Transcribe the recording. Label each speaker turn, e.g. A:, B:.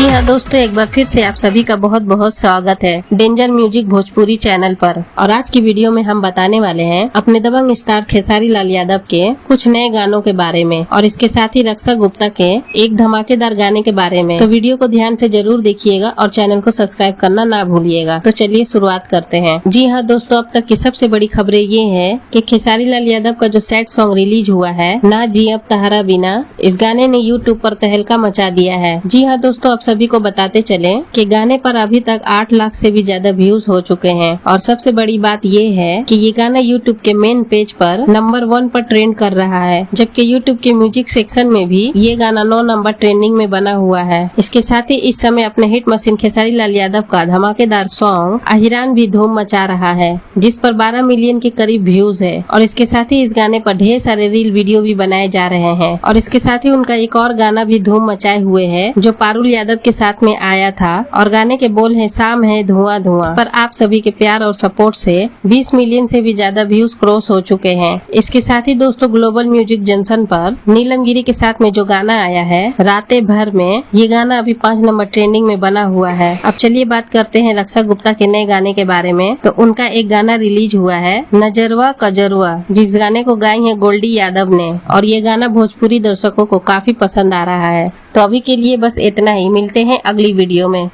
A: जी हाँ दोस्तों, एक बार फिर से आप सभी का बहुत बहुत स्वागत है डेंजर म्यूजिक भोजपुरी चैनल पर। और आज की वीडियो में हम बताने वाले हैं अपने दबंग स्टार खेसारी लाल यादव के कुछ नए गानों के बारे में और इसके साथ ही रक्षा गुप्ता के एक धमाकेदार गाने के बारे में। तो वीडियो को ध्यान से जरूर देखिएगा और चैनल को सब्सक्राइब करना ना भूलिएगा। तो चलिए शुरुआत करते हैं। जी हाँ दोस्तों, अब तक की सबसे बड़ी खबरें ये है कि खेसारी लाल यादव का जो सैड सॉन्ग रिलीज हुआ है, ना जी अब तहारा बिना, इस गाने ने यूट्यूब पर तहलका मचा दिया है। जी हाँ दोस्तों, आप सभी को बताते चले कि गाने पर अभी तक 8 लाख से भी ज्यादा व्यूज हो चुके हैं। और सबसे बड़ी बात ये है कि ये गाना यूट्यूब के मेन पेज पर नंबर 1 पर ट्रेंड कर रहा है, जबकि यूट्यूब के म्यूजिक सेक्शन में भी ये गाना 9 नंबर ट्रेंडिंग में बना हुआ है। इसके साथ ही इस समय अपने हिट मशीन खेसारी लाल यादव का धमाकेदार सॉन्ग अहिरान भी धूम मचा रहा है, जिस पर 12 मिलियन के करीब व्यूज है। और इसके साथ ही इस गाने पर ढेर सारे रील वीडियो भी बनाए जा रहे हैं। और इसके साथ ही उनका एक और गाना भी धूम मचाए हुए है, जो पारुल यादव के साथ में आया था। और गाने के बोल है शाम है धुआं धुआं। पर आप सभी के प्यार और सपोर्ट से 20 मिलियन से भी ज्यादा व्यूज क्रॉस हो चुके हैं। इसके साथ ही दोस्तों, ग्लोबल म्यूजिक जंक्शन पर नीलम गिरी के साथ में जो गाना आया है रातें भर में, ये गाना अभी 5 नंबर ट्रेंडिंग में बना हुआ है। अब चलिए बात करते हैं रक्षा गुप्ता के नए गाने के बारे में। तो उनका एक गाना रिलीज हुआ है, नजरवा कजरवा, जिस गाने को गाई है गोल्डी यादव ने। और ये गाना भोजपुरी दर्शकों को काफी पसंद आ रहा है। तो अभी के लिए बस इतना ही, मिलते हैं अगली वीडियो में।